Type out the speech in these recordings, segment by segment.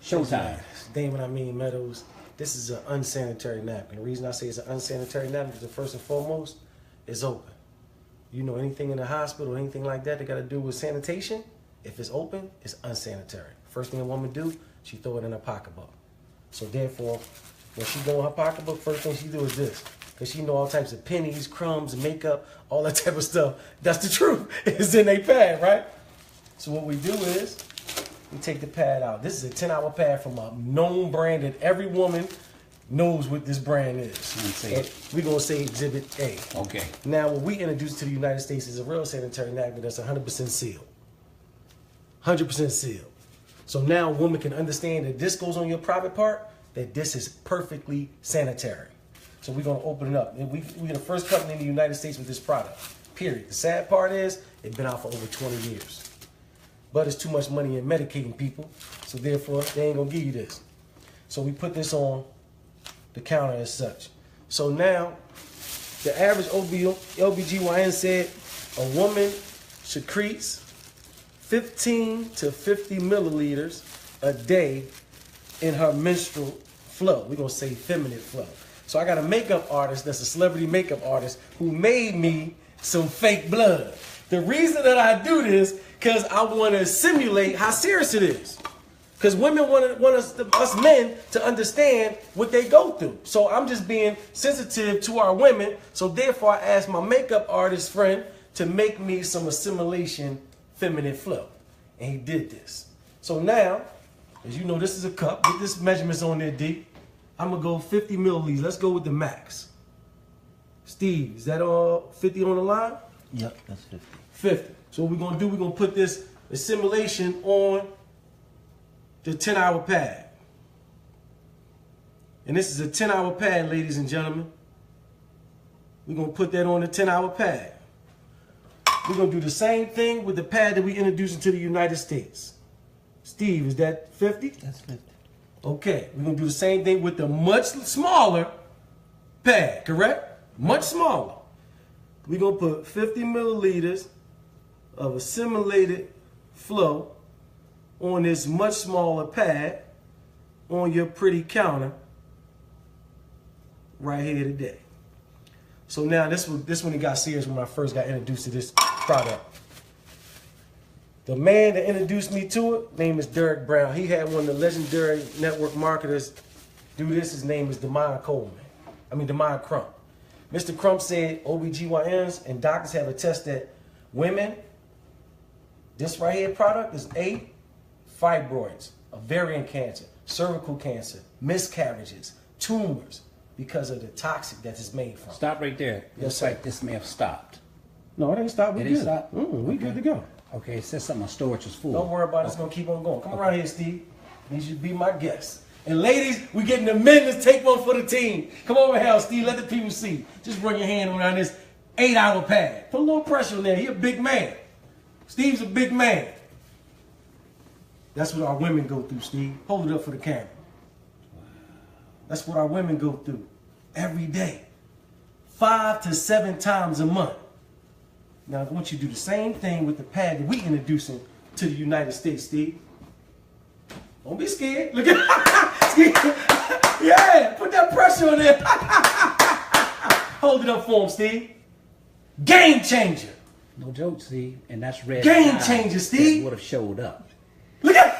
Showtime. Damon Amin Meadows. This is an unsanitary napkin. The reason I say it's an unsanitary napkin is first and foremost, it's open. You know, anything in the hospital, anything like that got to do with sanitation, if it's open, it's unsanitary. First thing a woman do, she throw it in her pocketbook. So therefore, when she go in her pocketbook, first thing she do is this. Because she know all types of pennies, crumbs, makeup, all that type of stuff. That's the truth. It's in a pad, right? So what we do is, we take the pad out. This is a 10-hour pad from a known brand that every woman knows what this brand is. We're going to say Exhibit A. Okay. Now, what we introduced to the United States is a real sanitary napkin that's 100% sealed. 100% sealed. So now a woman can understand that this goes on your private part, that this is perfectly sanitary. So we're going to open it up. We're the first company in the United States with this product, period. The sad part is, it's been out for over 20 years. But it's too much money in medicating people, so therefore, they ain't going to give you this. So we put this on the counter as such. So now, the average OBGYN said a woman secretes 15 to 50 milliliters a day in her menstrual flow. We're going to say feminine flow. So I got a makeup artist that's a celebrity makeup artist who made me some fake blood. The reason that I do this, because I want to simulate how serious it is. Because women want us men to understand what they go through. So I'm just being sensitive to our women. So therefore, I asked my makeup artist friend to make me some assimilation feminine flow. And he did this. So now, as you know, this is a cup. Get this measurements on there, D. I'm going to go 50 milliliters. Let's go with the max. Steve, is that all 50 on the line? Yep, that's 50. 50. So what we're going to do, we're going to put this assimilation on the 10-hour pad. And this is a 10-hour pad, ladies and gentlemen. We're going to put that on the 10-hour pad. We're going to do the same thing with the pad that we introduced into the United States. Steve, is that 50? That's 50. Okay, we're going to do the same thing with the much smaller pad, correct? Much smaller. We're going to put 50 milliliters of assimilated flow on this much smaller pad on your pretty counter right here today. So now this one it got serious when I first got introduced to this product. The man that introduced me to it, name is Derek Brown. He had one of the legendary network marketers do this. His name is Damon Crump. Mr. Crump said OBGYNs and doctors have attested that women, this right here product is fibroids, ovarian cancer, cervical cancer, miscarriages, tumors, because of the toxic that it's made from. Stop right there. Yes, Looks sir. like this may have stopped. No, it ain't stopped. We It good. ain't stopped? We good to go. Okay, it says something on storage was full. Don't worry about it. It's going to keep on going. Come around here, Steve. You should be my guest. And ladies, we getting the men to take one for the team. Come over here, Steve. Let the people see. Just bring your hand around this 8-hour pad. Put a little pressure on there. He a big man. Steve's a big man. That's what our women go through, Steve. Hold it up for the camera. That's what our women go through every day. 5 to 7 times a month. Now, I want you to do the same thing with the pad that we introducing to the United States, Steve. Don't be scared. Look at yeah, put that pressure on there. Hold it up for him, Steve. Game changer. No joke, Steve. And that's red. Game changer, Steve. Would have showed up. Look at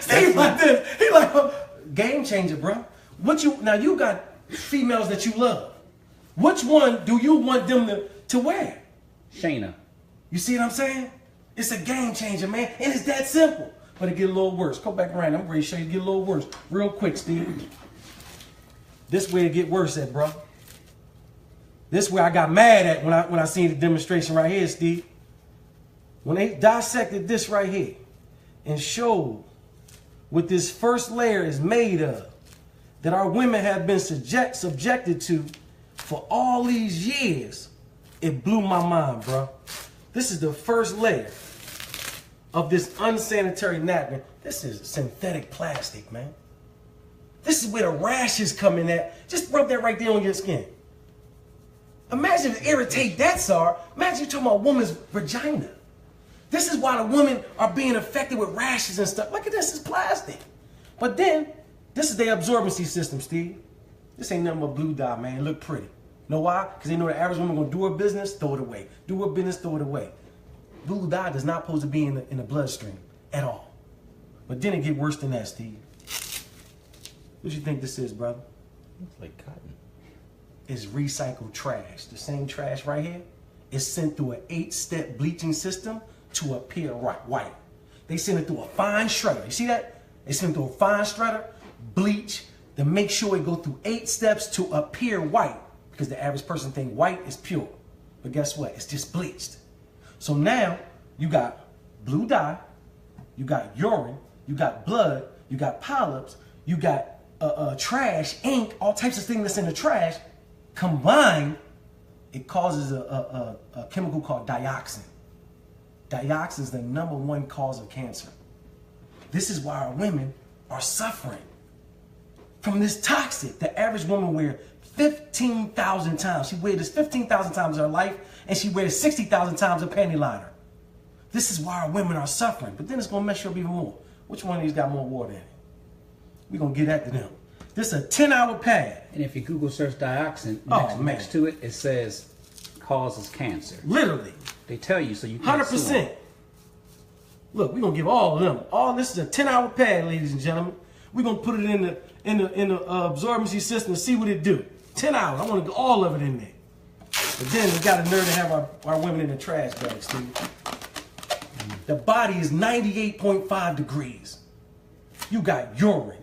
Steve like this. He like, game changer, bro. Now you got females that you love. Which one do you want them to wear? Shayna. You see what I'm saying? It's a game changer, man. And it's that simple. But it get a little worse. Go back around. I'm ready to show you it get a little worse. Real quick, Steve. This where it get worse at, bro. This where I got mad at when I seen the demonstration right here, Steve. When they dissected this right here and showed what this first layer is made of, that our women have been subjected to for all these years, it blew my mind, bro. This is the first layer of this unsanitary napkin. This is synthetic plastic, man. This is where the rashes come in at. Just rub that right there on your skin. Imagine if it irritate that, sir. Imagine you talking about a woman's vagina. This is why the women are being affected with rashes and stuff. Look at this, it's plastic. But then, this is their absorbency system, Steve. This ain't nothing but blue dye, man. It look pretty. Know why? Because they know the average woman gonna do her business, throw it away. Do her business, throw it away. Blue dye does not supposed to be in the bloodstream at all. But then it get worse than that, Steve. What you think this is, brother? It's like cotton. It's recycled trash. The same trash right here is sent through an 8-step bleaching system to appear white. They send it through a fine shredder. You see that? They send it through a fine shredder, bleach, to make sure it go through 8 steps to appear white. Because the average person think white is pure. But guess what? It's just bleached. So now you got blue dye, you got urine, you got blood, you got polyps, you got trash, ink, all types of things that's in the trash. Combined, it causes a chemical called dioxin. Dioxin is the #1 cause of cancer. This is why our women are suffering from this toxic. The average woman wears 15,000 times. She wears this 15,000 times in her life, and she wears 60,000 times a panty liner. This is why our women are suffering. But then it's going to mess you up even more. Which one of these got more water in it? We're going to get that to them. This is a 10-hour pad. And if you Google search dioxin, next to it, it says causes cancer. Literally. They tell you so you can't 100%. Look, we're going to give all of them. All this is a 10-hour pad, ladies and gentlemen. We're going to put it in the absorbency system and see what it do. 10 hours. I want to get all of it in there. But then we got a nerve to have our women in the trash bags, Steve. The body is 98.5 degrees. You got urine.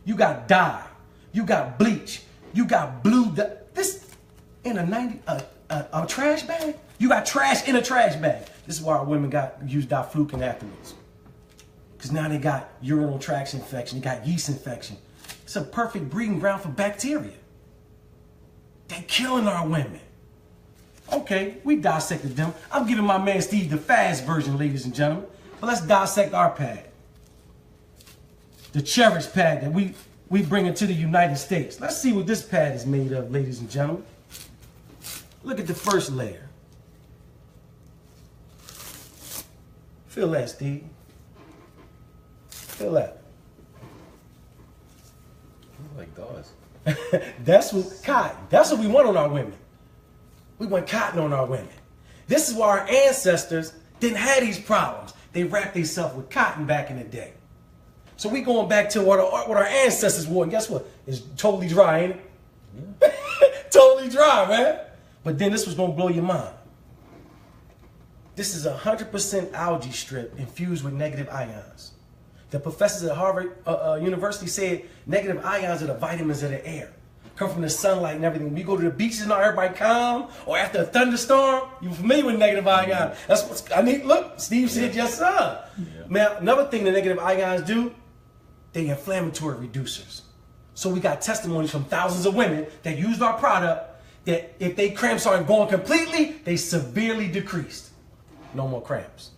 You got dye. You got bleach. You got blue. This in a trash bag? You got trash in a trash bag. This is why our women use diflucan afterwards. Because now they got urinary tract infection. They got yeast infection. It's a perfect breeding ground for bacteria. They're killing our women. Okay, we dissected them. I'm giving my man Steve the fast version, ladies and gentlemen. But let's dissect our pad. The cherished pad that we bring into the United States. Let's see what this pad is made of, ladies and gentlemen. Look at the first layer. Feel that, Steve. Feel that. Like those. That's what cotton. That's what we want on our women. We want cotton on our women. This is why our ancestors didn't have these problems. They wrapped themselves with cotton back in the day. So we going back to what our ancestors wore. And guess what? It's totally dry, ain't it? Yeah. Totally dry, man. But then this was going to blow your mind. This is 100% algae strip infused with negative ions. The professors at Harvard University said negative ions are the vitamins of the air. Come from the sunlight and everything. When you go to the beaches and all, everybody calm, or after a thunderstorm, you're familiar with negative ions. That's what I mean. Look, Steve said yes, sir. Yeah. Now, another thing the negative ions do, they inflammatory reducers. So we got testimonies from thousands of women that used our product that if they cramps aren't going completely, they severely decreased. No more cramps.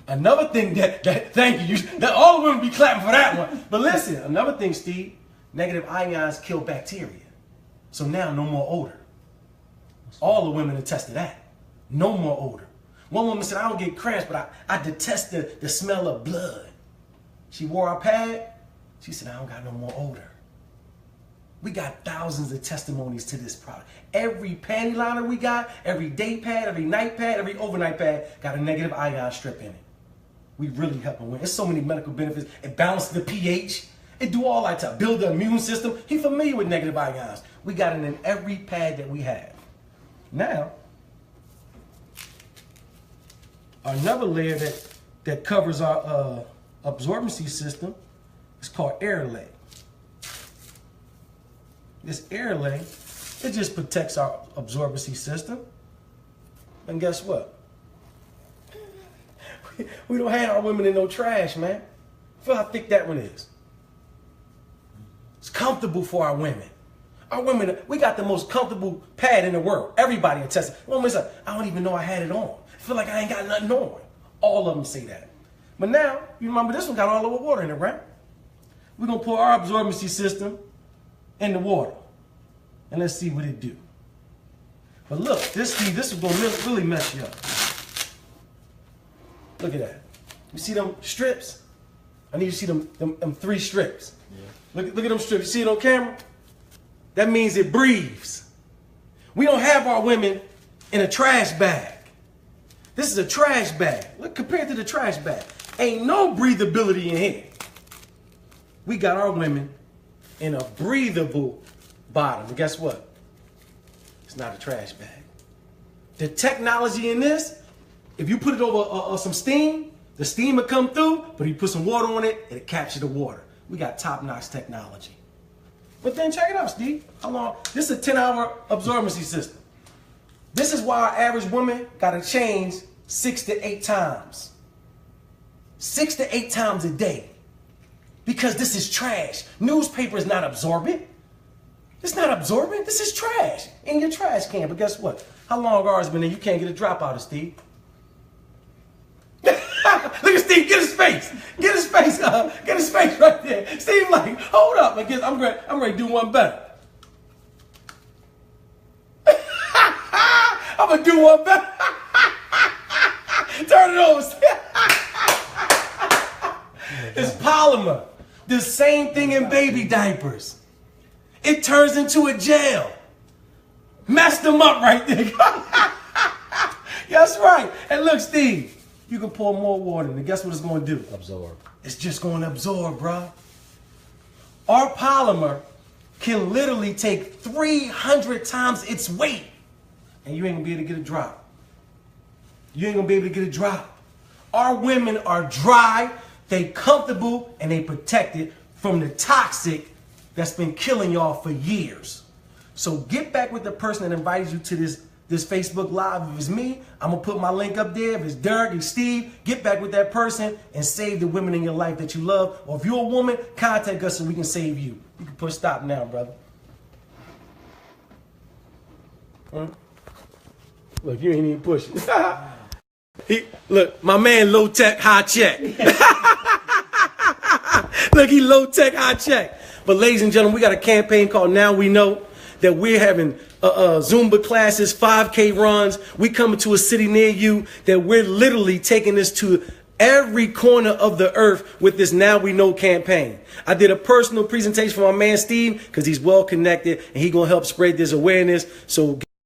Another thing thank you, that all the women be clapping for that one. But listen, another thing, Steve, negative ions kill bacteria. So now no more odor. All the women attest to that. No more odor. One woman said, I don't get cramps, but I detest the smell of blood. She wore our pad. She said, I don't got no more odor. We got thousands of testimonies to this product. Every panty liner we got, every day pad, every night pad, every overnight pad got a negative ion strip in it. We really help them win. There's so many medical benefits. It balances the pH. It do all that to build the immune system. He's familiar with negative ions. We got it in every pad that we have. Now, another layer that covers our absorbency system is called air lay. This air lay, it just protects our absorbency system. And guess what? We don't have our women in no trash, man. Feel how thick that one is. It's comfortable for our women. Our women, we got the most comfortable pad in the world. Everybody attests. Women's like, I don't even know I had it on. I feel like I ain't got nothing on. All of them say that. But now, you remember this one got all the water in it, right? We're going to pour our absorbency system in the water. And let's see what it do. But look, this is going to really mess you up. Look at that. You see them strips? I need you to see them 3 strips. Yeah. Look at them strips. You see it on camera? That means it breathes. We don't have our women in a trash bag. This is a trash bag. Look, compared to the trash bag. Ain't no breathability in here. We got our women in a breathable bottom. And guess what? It's not a trash bag. The technology in this, if you put it over some steam, the steam will come through, but if you put some water on it, it'll capture the water. We got top-notch technology. But then check it out, Steve. How long? This is a 10-hour absorbency system. This is why our average woman got to change 6 to 8 times. 6 to 8 times a day. Because this is trash. Newspaper is not absorbent. It's not absorbent. This is trash in your trash can. But guess what? How long ours been there? You can't get a drop out of Steve. Look at Steve. Get his face. Get his face. Get his face right there. Steve, like, hold up. I guess I'm ready to do one better. I'm gonna do one better. Turn it over. It's polymer. The same thing in baby diapers. It turns into a gel. Messed them up right there. That's right. And look, Steve, you can pour more water in it. Guess what it's going to do? Absorb. It's just going to absorb, bro. Our polymer can literally take 300 times its weight. And you ain't going to be able to get a drop. You ain't going to be able to get a drop. Our women are dry, they comfortable, and they protected from the toxic that's been killing y'all for years. So get back with the person that invited you to this Facebook Live. If it's me, I'm going to put my link up there. If it's Derek and Steve, get back with that person and save the women in your life that you love. Or if you're a woman, contact us so we can save you. You can push stop now, brother. Look, you ain't even pushing. Look, my man low tech, high check. Look, he low tech, high check. But ladies and gentlemen, we got a campaign called Now We Know that we're having Zumba classes, 5K runs. We coming to a city near you that we're literally taking this to every corner of the earth with this Now We Know campaign. I did a personal presentation for my man Steve because he's well connected and he's going to help spread this awareness. So